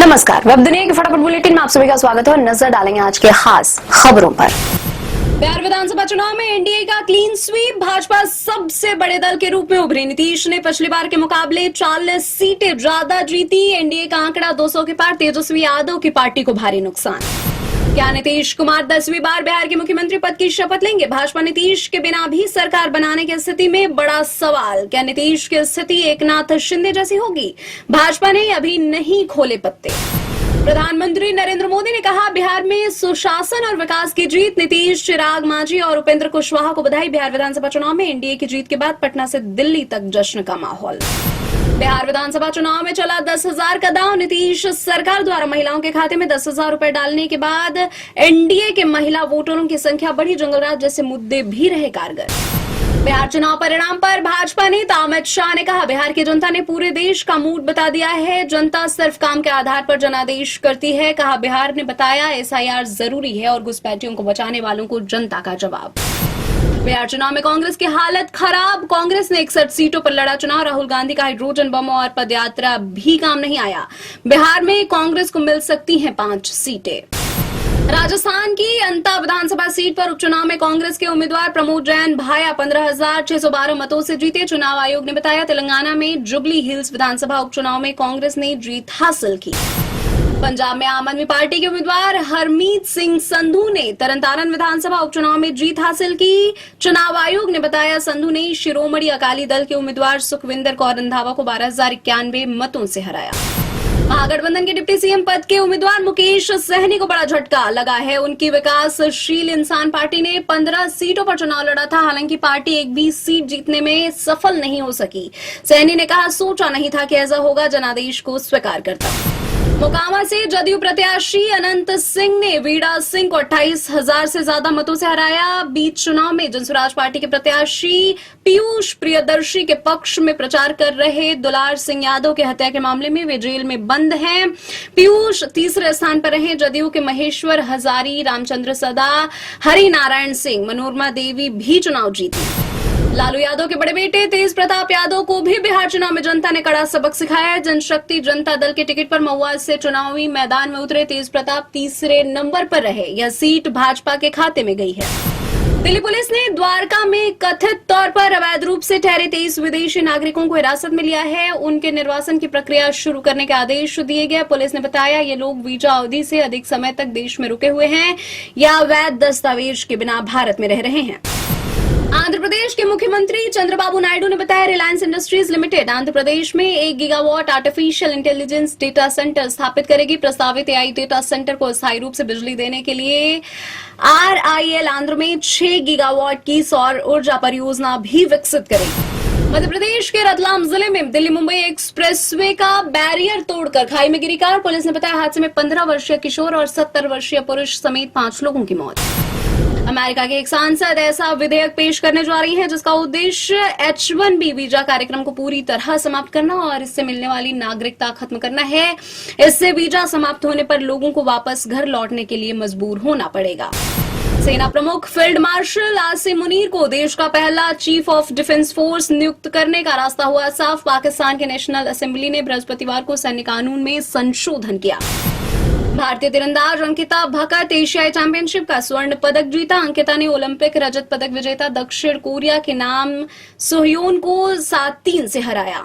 नमस्कार, वेब दुनिया के फटाफट बुलेटिन में आप सभी का स्वागत है और नजर डालेंगे आज के खास खबरों पर। बिहार विधानसभा चुनाव में एनडीए का क्लीन स्वीप, भाजपा सबसे बड़े दल के रूप में उभरी। नीतीश ने पिछली बार के मुकाबले 40 सीटें ज्यादा जीती। एनडीए का आंकड़ा 200 के पार, तेजस्वी यादव की पार्टी को भारी नुकसान। क्या नीतीश कुमार 10वीं बार बिहार के मुख्यमंत्री पद की शपथ लेंगे? भाजपा नीतीश के बिना भी सरकार बनाने की स्थिति में बड़ा सवाल। क्या नीतीश की स्थिति एकनाथ शिंदे जैसी होगी? भाजपा ने अभी नहीं खोले पत्ते। प्रधानमंत्री नरेंद्र मोदी ने कहा, बिहार में सुशासन और विकास की जीत। नीतीश, चिराग मांझी और उपेंद्र कुशवाहा को बधाई। बिहार विधानसभा चुनाव में एनडीए की जीत के बाद पटना से दिल्ली तक जश्न का माहौल। बिहार विधानसभा चुनाव में चला 10,000 का दांव। नीतीश सरकार द्वारा महिलाओं के खाते में 10,000 रुपए डालने के बाद एनडीए के महिला वोटरों की संख्या बढ़ी। जंगलराज जैसे मुद्दे भी रहे कारगर। बिहार चुनाव परिणाम पर भाजपा नेता अमित शाह ने कहा, बिहार की जनता ने पूरे देश का मूड बता दिया है। जनता सिर्फ काम के आधार पर जनादेश करती है। कहा, बिहार ने बताया एसआईआर जरूरी है और घुसपैठियों को बचाने वालों को जनता का जवाब। बिहार चुनाव में कांग्रेस की हालत खराब। कांग्रेस ने 61 सीटों पर लड़ा चुनाव। राहुल गांधी का हाइड्रोजन बम और पदयात्रा भी काम नहीं आया। बिहार में कांग्रेस को मिल सकती हैं 5 सीटें। राजस्थान की अंता विधानसभा सीट पर उपचुनाव में कांग्रेस के उम्मीदवार प्रमोद जैन भाया 15,612 मतों से जीते। चुनाव आयोग ने बताया, तेलंगाना में जुबली हिल्स विधानसभा उपचुनाव में कांग्रेस ने जीत हासिल की। पंजाब में आम आदमी पार्टी के उम्मीदवार हरमीत सिंह संधू ने तरनतारन विधानसभा उपचुनाव में जीत हासिल की। चुनाव आयोग ने बताया, संधू ने शिरोमणि अकाली दल के उम्मीदवार सुखविंदर कौर रंधावा को 12,091 मतों से हराया। महागठबंधन के डिप्टी सीएम पद के उम्मीदवार मुकेश सहनी को बड़ा झटका लगा है। उनकी विकासशील इंसान पार्टी ने 15 सीटों पर चुनाव लड़ा था। हालांकि पार्टी एक भी सीट जीतने में सफल नहीं हो सकी। सहनी ने कहा, सोचा नहीं था कि ऐसा होगा, जनादेश को स्वीकार करता। मोकामा से जदयू प्रत्याशी अनंत सिंह ने वीड़ा सिंह को 28,000 से ज्यादा मतों से हराया। बीच चुनाव में जनसुराज पार्टी के प्रत्याशी पीयूष प्रियदर्शी के पक्ष में प्रचार कर रहे दुलार सिंह यादव के हत्या के मामले में वे जेल में बंद हैं। पीयूष तीसरे स्थान पर रहे। जदयू के महेश्वर हजारी, रामचंद्र सदा, हरि नारायण सिंह, मनोरमा देवी भी चुनाव जीती। लालू यादव के बड़े बेटे तेज प्रताप यादव को भी बिहार चुनाव में जनता ने कड़ा सबक सिखाया। जनशक्ति जनता दल के टिकट पर महुआ से चुनावी मैदान में उतरे तेज प्रताप तीसरे नंबर पर रहे। यह सीट भाजपा के खाते में गई है। दिल्ली पुलिस ने द्वारका में कथित तौर पर अवैध रूप से ठहरे 23 विदेशी नागरिकों को हिरासत में लिया है। उनके निर्वासन की प्रक्रिया शुरू करने के आदेश दिए गए। पुलिस ने बताया, ये लोग वीजा अवधि से अधिक समय तक देश में रुके हुए हैं या अवैध दस्तावेज के बिना भारत में रह रहे हैं। आंध्र प्रदेश के मुख्यमंत्री चंद्रबाबू नायडू ने बताया, रिलायंस इंडस्ट्रीज लिमिटेड आंध्र प्रदेश में 1 gigawatt artificial intelligence data centre स्थापित करेगी। प्रस्तावित एआई डेटा सेंटर को स्थायी रूप से बिजली देने के लिए आरआईएल आंध्र में 6 गीगावाट की सौर ऊर्जा परियोजना भी विकसित करेगी। मध्य प्रदेश के रतलाम जिले में दिल्ली मुंबई एक्सप्रेसवे का बैरियर तोड़कर खाई में गिरी कार। पुलिस ने बताया, हादसे में 15 वर्षीय किशोर और 70 वर्षीय पुरुष समेत 5 लोगों की मौत। अमेरिका के एक सांसद ऐसा विधेयक पेश करने जा रही है जिसका उद्देश्य H1B वीजा कार्यक्रम को पूरी तरह समाप्त करना और इससे मिलने वाली नागरिकता खत्म करना है। इससे वीजा समाप्त होने पर लोगों को वापस घर लौटने के लिए मजबूर होना पड़ेगा। सेना प्रमुख फील्ड मार्शल आसिम मुनीर को देश का पहला चीफ ऑफ डिफेंस फोर्स नियुक्त करने का रास्ता हुआ साफ। पाकिस्तान के नेशनल असेंबली ने बृहस्पतिवार को सैन्य कानून में संशोधन किया। भारतीय तीरंदाज अंकिता भकत एशियाई चैंपियनशिप का स्वर्ण पदक जीता। अंकिता ने ओलंपिक रजत पदक विजेता दक्षिण कोरिया के नाम सोहयोन को 7-3 से हराया।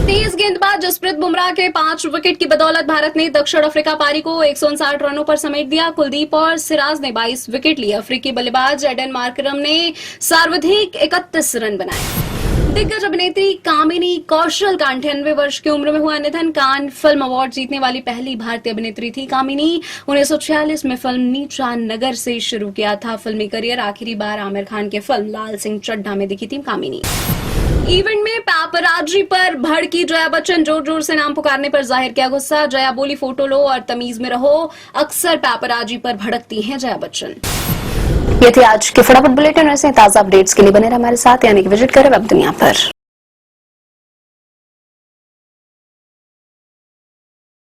तेज गेंदबाज जसप्रीत बुमराह के 5 विकेट की बदौलत भारत ने दक्षिण अफ्रीका पारी को 159 रनों पर समेट दिया। कुलदीप और सिराज ने 22 विकेट लिए। अफ्रीकी बल्लेबाज एडन मार्करम ने सर्वाधिक 31 रन बनाए। दिग्गज अभिनेत्री कामिनी कौशल का 98 वर्ष की उम्र में हुआ निधन। कान फिल्म अवार्ड जीतने वाली पहली भारतीय अभिनेत्री थी कामिनी। 1946 में फिल्म नीचा नगर से शुरू किया था फिल्मी करियर। आखिरी बार आमिर खान के फिल्म लाल सिंह चड्ढा में दिखी थी कामिनी। इवेंट में पैपराजी पर भड़की जया बच्चन। जोर जोर से नाम पुकारने पर जाहिर किया गुस्सा। जया बोली, फोटो लो और तमीज में रहो। अक्सर पैपराजी पर भड़कती हैं जया बच्चन। ये थी आज के फटाफट बुलेटिन। ऐसे ताजा अपडेट्स के लिए बने रहे हमारे साथ, यानी कि विजिट करें वेब दुनिया पर।